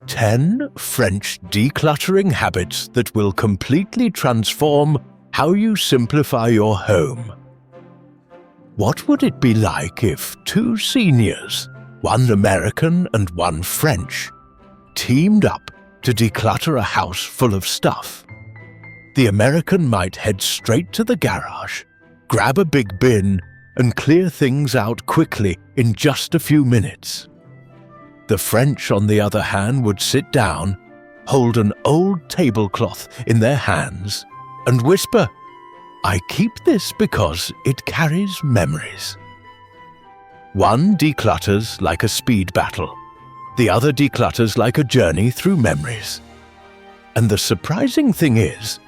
10 French decluttering habits that will completely transform how you simplify your home. What would it be like if two seniors, one American and one French, teamed up to declutter a house full of stuff? The American might head straight to the garage, grab a big bin, and clear things out quickly in just a few minutes. The French, on the other hand, would sit down, hold an old tablecloth in their hands, and whisper, "I keep this because it carries memories." One declutters like a speed battle. The other declutters like a journey through memories. And the surprising thing is,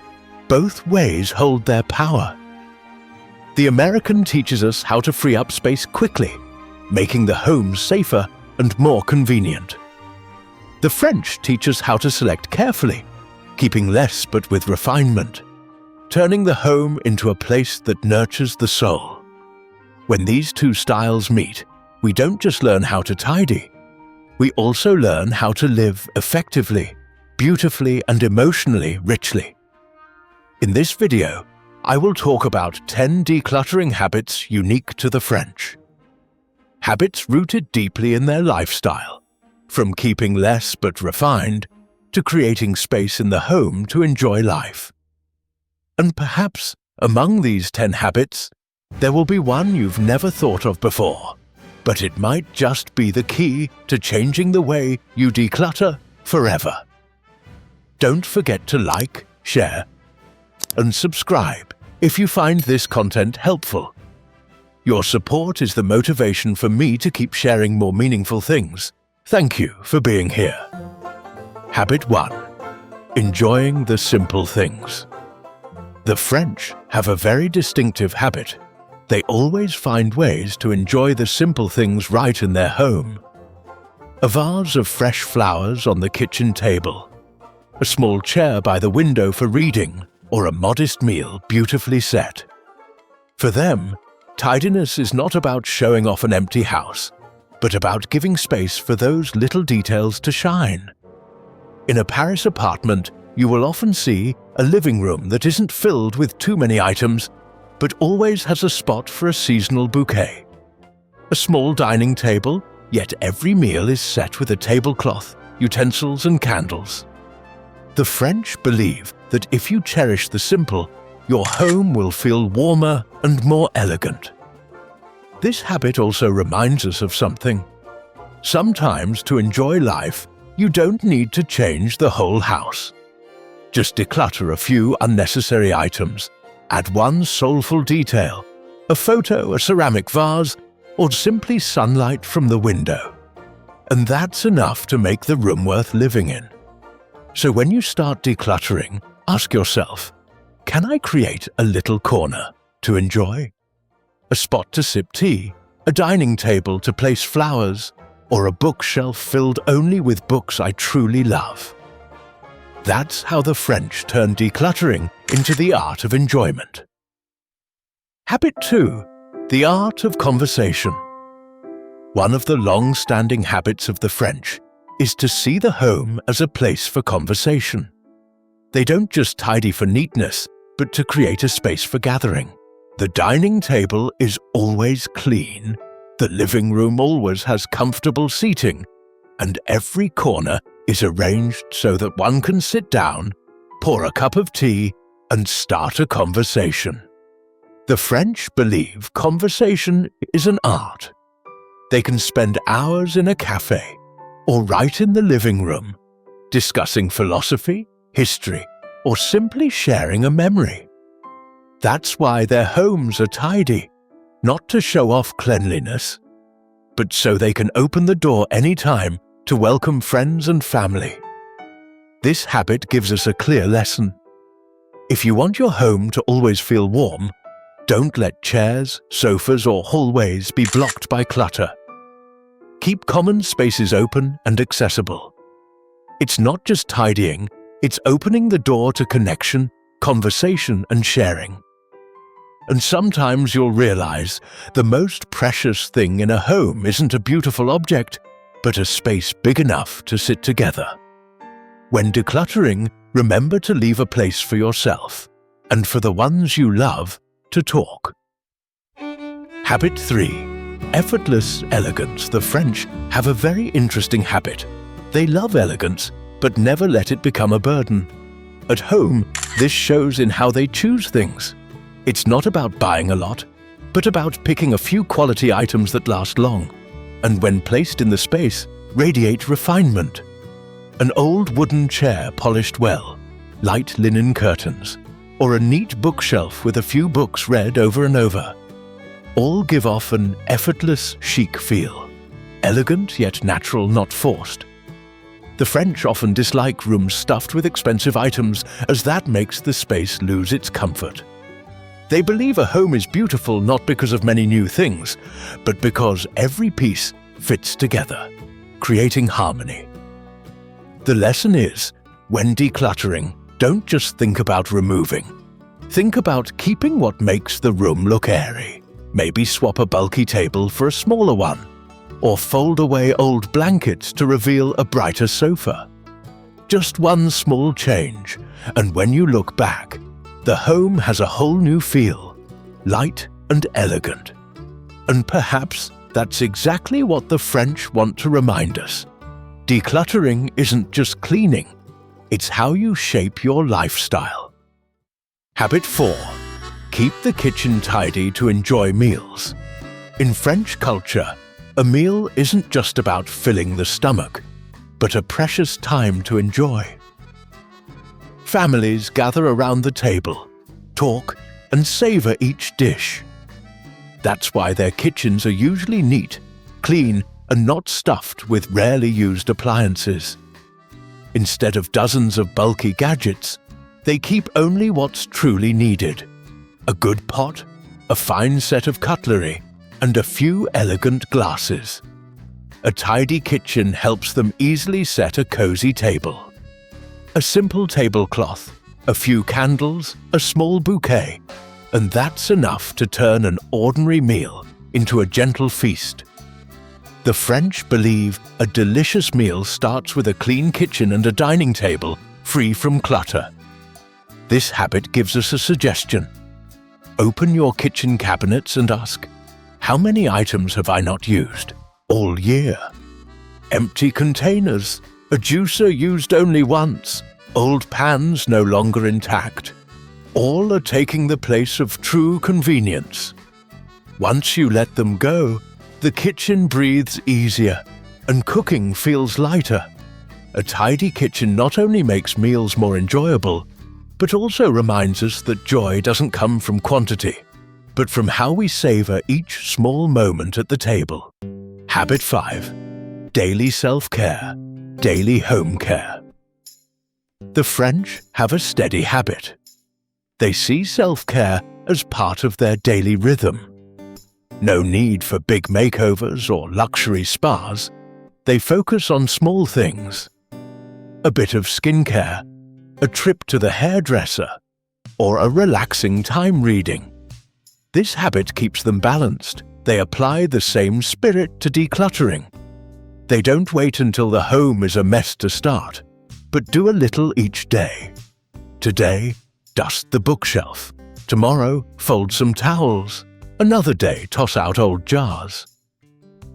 both ways hold their power. The American teaches us how to free up space quickly, making the home safer and more convenient. The French teach us how to select carefully, keeping less but with refinement, turning the home into a place that nurtures the soul. When these two styles meet, we don't just learn how to tidy, we also learn how to live effectively, beautifully, and emotionally richly. In this video, I will talk about 10 decluttering habits unique to the French. Habits rooted deeply in their lifestyle, from keeping less but refined to creating space in the home to enjoy life. And perhaps among these 10 habits, there will be one you've never thought of before, but it might just be the key to changing the way you declutter forever. Don't forget to like, share, and subscribe if you find this content helpful. Your support is the motivation for me to keep sharing more meaningful things. Thank you for being here. Habit 1. Enjoying the simple things. The French have a very distinctive habit. They always find ways to enjoy the simple things right in their home. A vase of fresh flowers on the kitchen table, a small chair by the window for reading, or a modest meal beautifully set. For them, tidiness is not about showing off an empty house, but about giving space for those little details to shine. In a Paris apartment, you will often see a living room that isn't filled with too many items, but always has a spot for a seasonal bouquet. A small dining table, yet every meal is set with a tablecloth, utensils, and candles. The French believe that if you cherish the simple, your home will feel warmer and more elegant. This habit also reminds us of something. Sometimes to enjoy life, you don't need to change the whole house. Just declutter a few unnecessary items, add one soulful detail, a photo, a ceramic vase, or simply sunlight from the window. And that's enough to make the room worth living in. So when you start decluttering, ask yourself, can I create a little corner to enjoy? A spot to sip tea, a dining table to place flowers, or a bookshelf filled only with books I truly love? That's how the French turn decluttering into the art of enjoyment. Habit 2. The art of conversation. One of the long-standing habits of the French is to see the home as a place for conversation. They don't just tidy for neatness, but to create a space for gathering. The dining table is always clean, the living room always has comfortable seating, and every corner is arranged so that one can sit down, pour a cup of tea, and start a conversation. The French believe conversation is an art. They can spend hours in a cafe, or right in the living room, discussing philosophy, history, or simply sharing a memory. That's why their homes are tidy, not to show off cleanliness, but so they can open the door anytime to welcome friends and family. This habit gives us a clear lesson. If you want your home to always feel warm, don't let chairs, sofas, or hallways be blocked by clutter. Keep common spaces open and accessible. It's not just tidying, it's opening the door to connection, conversation, and sharing. And sometimes you'll realize the most precious thing in a home isn't a beautiful object, but a space big enough to sit together. When decluttering, remember to leave a place for yourself, and for the ones you love to talk. Habit 3. Effortless elegance. The French have a very interesting habit. They love elegance, but never let it become a burden. At home, this shows in how they choose things. It's not about buying a lot, but about picking a few quality items that last long, and when placed in the space, radiate refinement. An old wooden chair polished well, light linen curtains, or a neat bookshelf with a few books read over and over. All give off an effortless, chic feel. Elegant yet natural, not forced. The French often dislike rooms stuffed with expensive items, as that makes the space lose its comfort. They believe a home is beautiful not because of many new things, but because every piece fits together, creating harmony. The lesson is, when decluttering, don't just think about removing. Think about keeping what makes the room look airy. Maybe swap a bulky table for a smaller one, or fold away old blankets to reveal a brighter sofa. Just one small change, and when you look back, the home has a whole new feel, light and elegant. And perhaps that's exactly what the French want to remind us. Decluttering isn't just cleaning, it's how you shape your lifestyle. Habit 4. Keep the kitchen tidy to enjoy meals. In French culture, a meal isn't just about filling the stomach, but a precious time to enjoy. Families gather around the table, talk, and savor each dish. That's why their kitchens are usually neat, clean, and not stuffed with rarely used appliances. Instead of dozens of bulky gadgets, they keep only what's truly needed. A good pot, a fine set of cutlery, and a few elegant glasses. A tidy kitchen helps them easily set a cozy table. A simple tablecloth, a few candles, a small bouquet, and that's enough to turn an ordinary meal into a gentle feast. The French believe a delicious meal starts with a clean kitchen and a dining table free from clutter. This habit gives us a suggestion. Open your kitchen cabinets and ask, how many items have I not used all year? Empty containers, a juicer used only once, old pans no longer intact. All are taking the place of true convenience. Once you let them go, the kitchen breathes easier and cooking feels lighter. A tidy kitchen not only makes meals more enjoyable, but also reminds us that joy doesn't come from quantity, but from how we savor each small moment at the table. Habit 5. Daily self-care, daily home care. The French have a steady habit. They see self-care as part of their daily rhythm. No need for big makeovers or luxury spas. They focus on small things. A bit of skincare, a trip to the hairdresser, or a relaxing time reading. This habit keeps them balanced. They apply the same spirit to decluttering. They don't wait until the home is a mess to start, but do a little each day. Today, dust the bookshelf. Tomorrow, fold some towels. Another day, toss out old jars.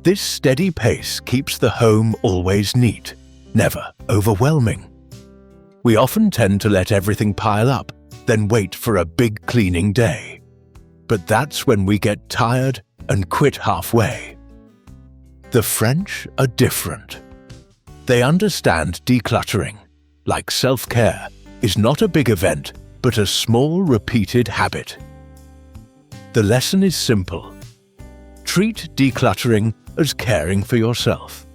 This steady pace keeps the home always neat, never overwhelming. We often tend to let everything pile up, then wait for a big cleaning day. But that's when we get tired and quit halfway. The French are different. They understand decluttering, like self-care, is not a big event, but a small repeated habit. The lesson is simple. Treat decluttering as caring for yourself.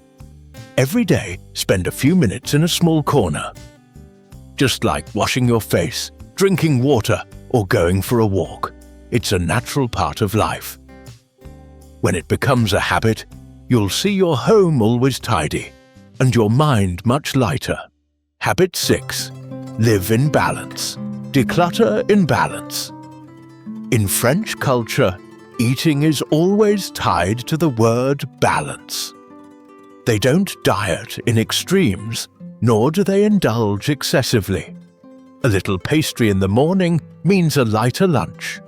Every day, spend a few minutes in a small corner. Just like washing your face, drinking water, or going for a walk, it's a natural part of life. When it becomes a habit, you'll see your home always tidy, and your mind much lighter. Habit 6. Live in balance. Declutter in balance. In French culture, eating is always tied to the word balance. They don't diet in extremes, nor do they indulge excessively. A little pastry in the morning means a lighter lunch.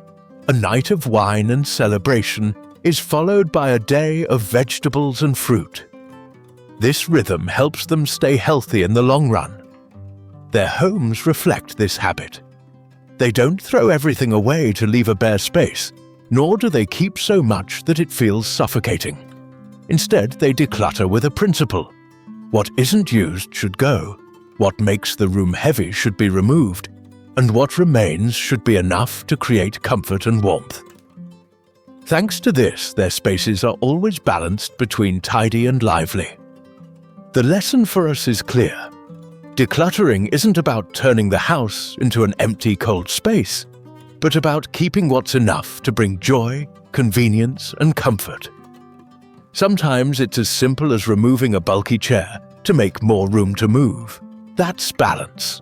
A night of wine and celebration is followed by a day of vegetables and fruit. This rhythm helps them stay healthy in the long run. Their homes reflect this habit. They don't throw everything away to leave a bare space, nor do they keep so much that it feels suffocating. Instead, they declutter with a principle. What isn't used should go, what makes the room heavy should be removed, and what remains should be enough to create comfort and warmth. Thanks to this, their spaces are always balanced between tidy and lively. The lesson for us is clear. Decluttering isn't about turning the house into an empty, cold space, but about keeping what's enough to bring joy, convenience, and comfort. Sometimes it's as simple as removing a bulky chair to make more room to move. That's balance.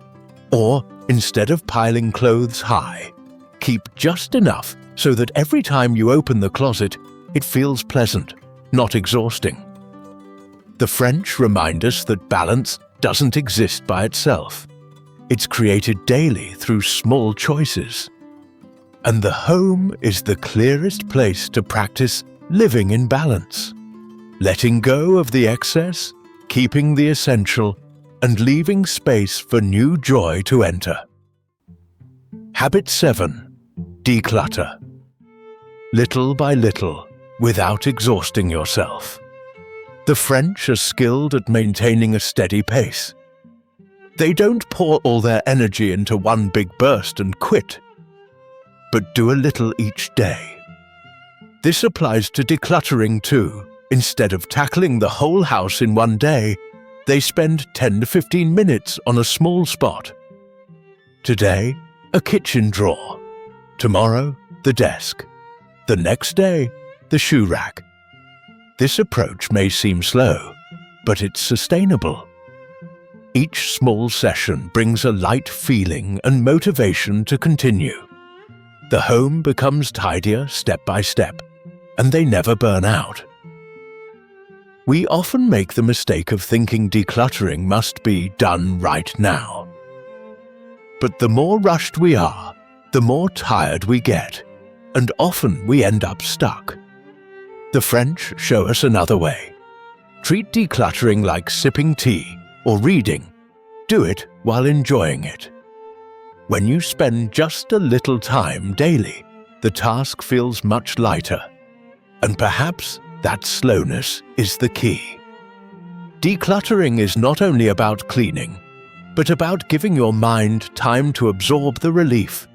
Or, instead of piling clothes high, keep just enough so that every time you open the closet, it feels pleasant, not exhausting. The French remind us that balance doesn't exist by itself. It's created daily through small choices. And the home is the clearest place to practice living in balance, letting go of the excess, keeping the essential, and leaving space for new joy to enter. Habit 7. Declutter. Little by little, without exhausting yourself. The French are skilled at maintaining a steady pace. They don't pour all their energy into one big burst and quit, but do a little each day. This applies to decluttering too. Instead of tackling the whole house in one day, they spend 10 to 15 minutes on a small spot. Today, a kitchen drawer. Tomorrow, the desk. The next day, the shoe rack. This approach may seem slow, but it's sustainable. Each small session brings a light feeling and motivation to continue. The home becomes tidier step by step, and they never burn out. We often make the mistake of thinking decluttering must be done right now. But the more rushed we are, the more tired we get, and often we end up stuck. The French show us another way. Treat decluttering like sipping tea or reading. Do it while enjoying it. When you spend just a little time daily, the task feels much lighter, and perhaps that slowness is the key. Decluttering is not only about cleaning, but about giving your mind time to absorb the relief.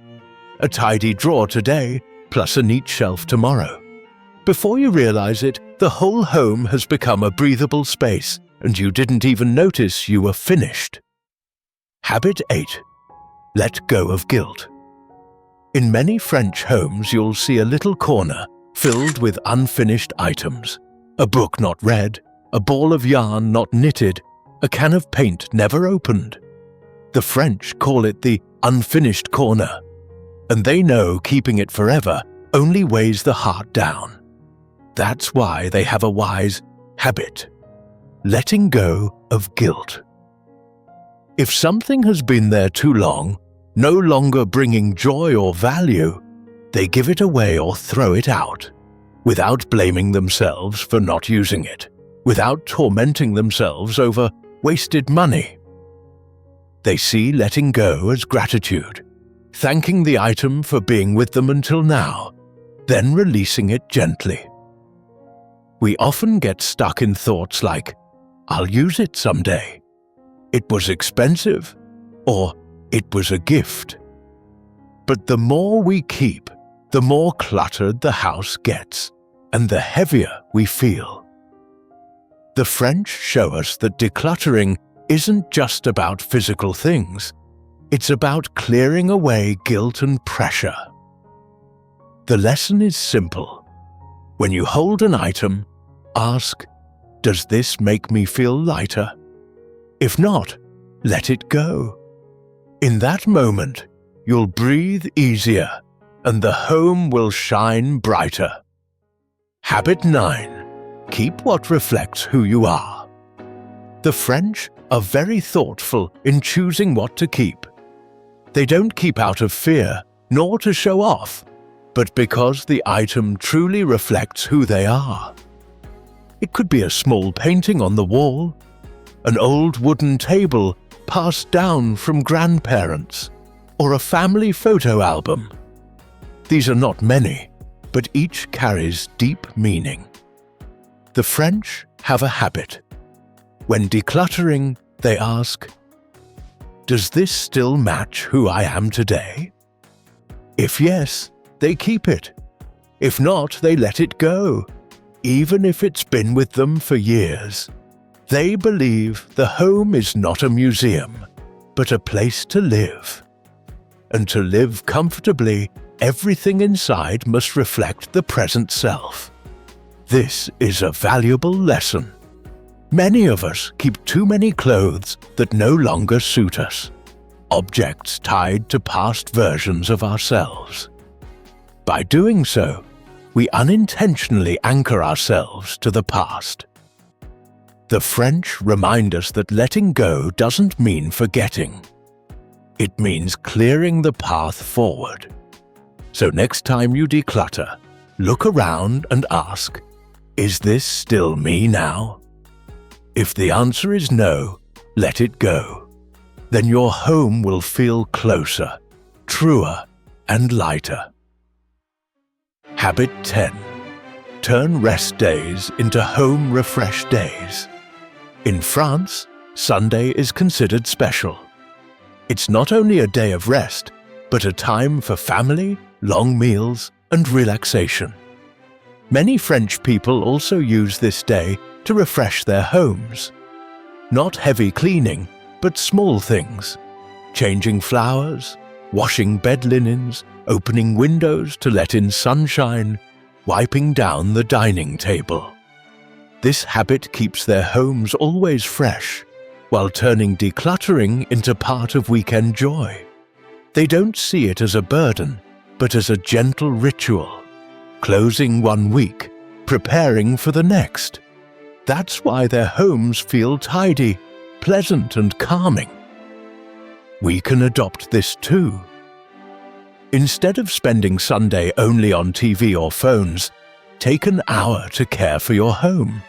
A tidy drawer today, plus a neat shelf tomorrow. Before you realize it, the whole home has become a breathable space, and you didn't even notice you were finished. Habit 8. Let go of guilt. In many French homes, you'll see a little corner filled with unfinished items. A book not read, a ball of yarn not knitted, a can of paint never opened. The French call it the unfinished corner, and they know keeping it forever only weighs the heart down. That's why they have a wise habit: letting go of guilt. If something has been there too long, no longer bringing joy or value, they give it away or throw it out, without blaming themselves for not using it, without tormenting themselves over wasted money. They see letting go as gratitude, thanking the item for being with them until now, then releasing it gently. We often get stuck in thoughts like, "I'll use it someday," "It was expensive," or "It was a gift." But the more we keep, the more cluttered the house gets, and the heavier we feel. The French show us that decluttering isn't just about physical things. It's about clearing away guilt and pressure. The lesson is simple. When you hold an item, ask, "Does this make me feel lighter?" If not, let it go. In that moment, you'll breathe easier, and the home will shine brighter. Habit 9. Keep what reflects who you are. The French are very thoughtful in choosing what to keep. They don't keep out of fear, nor to show off, but because the item truly reflects who they are. It could be a small painting on the wall, an old wooden table passed down from grandparents, or a family photo album. These are not many, but each carries deep meaning. The French have a habit. When decluttering, they ask, "Does this still match who I am today?" If yes, they keep it. If not, they let it go, even if it's been with them for years. They believe the home is not a museum, but a place to live. And to live comfortably, everything inside must reflect the present self. This is a valuable lesson. Many of us keep too many clothes that no longer suit us, objects tied to past versions of ourselves. By doing so, we unintentionally anchor ourselves to the past. The French remind us that letting go doesn't mean forgetting. It means clearing the path forward. So next time you declutter, look around and ask, "Is this still me now?" If the answer is no, let it go. Then your home will feel closer, truer, and lighter. Habit 10. Turn rest days into home refresh days. In France, Sunday is considered special. It's not only a day of rest, but a time for family, long meals, and relaxation. Many French people also use this day to refresh their homes. Not heavy cleaning, but small things. Changing flowers, washing bed linens, opening windows to let in sunshine, wiping down the dining table. This habit keeps their homes always fresh, while turning decluttering into part of weekend joy. They don't see it as a burden, but as a gentle ritual, closing one week, preparing for the next. That's why their homes feel tidy, pleasant, and calming. We can adopt this too. Instead of spending Sunday only on TV or phones, take an hour to care for your home.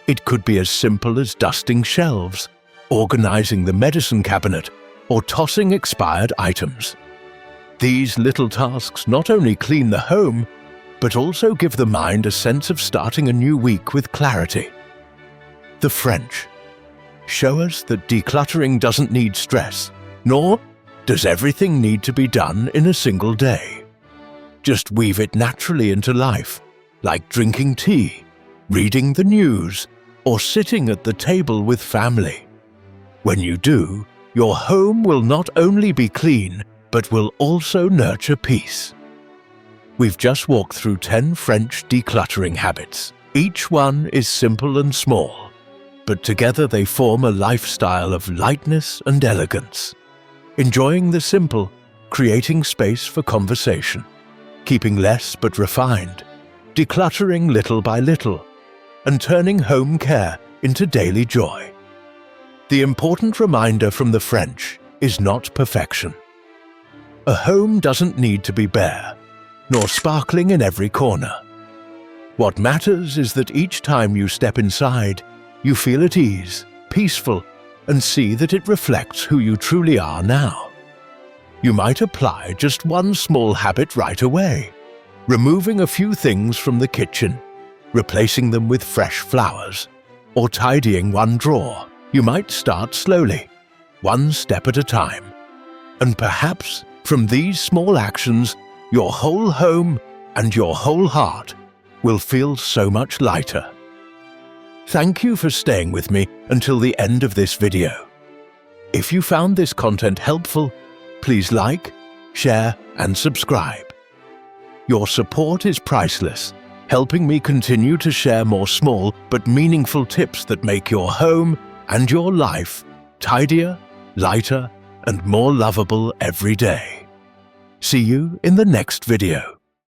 It could be as simple as dusting shelves, organizing the medicine cabinet, or tossing expired items. These little tasks not only clean the home, but also give the mind a sense of starting a new week with clarity. The French show us that decluttering doesn't need stress, nor does everything need to be done in a single day. Just weave it naturally into life, like drinking tea, reading the news, or sitting at the table with family. When you do, your home will not only be clean, but will also nurture peace. We've just walked through 10 French decluttering habits. Each one is simple and small, but together they form a lifestyle of lightness and elegance. Enjoying the simple, creating space for conversation, keeping less but refined, decluttering little by little, and turning home care into daily joy. The important reminder from the French is not perfection. A home doesn't need to be bare, nor sparkling in every corner. What matters is that each time you step inside, you feel at ease, peaceful, and see that it reflects who you truly are now. You might apply just one small habit right away, removing a few things from the kitchen, replacing them with fresh flowers, or tidying one drawer. You might start slowly, one step at a time, and perhaps from these small actions, your whole home and your whole heart will feel so much lighter. Thank you for staying with me until the end of this video. If you found this content helpful, please like, share, and subscribe. Your support is priceless, helping me continue to share more small but meaningful tips that make your home and your life tidier, lighter, and more lovable every day. See you in the next video.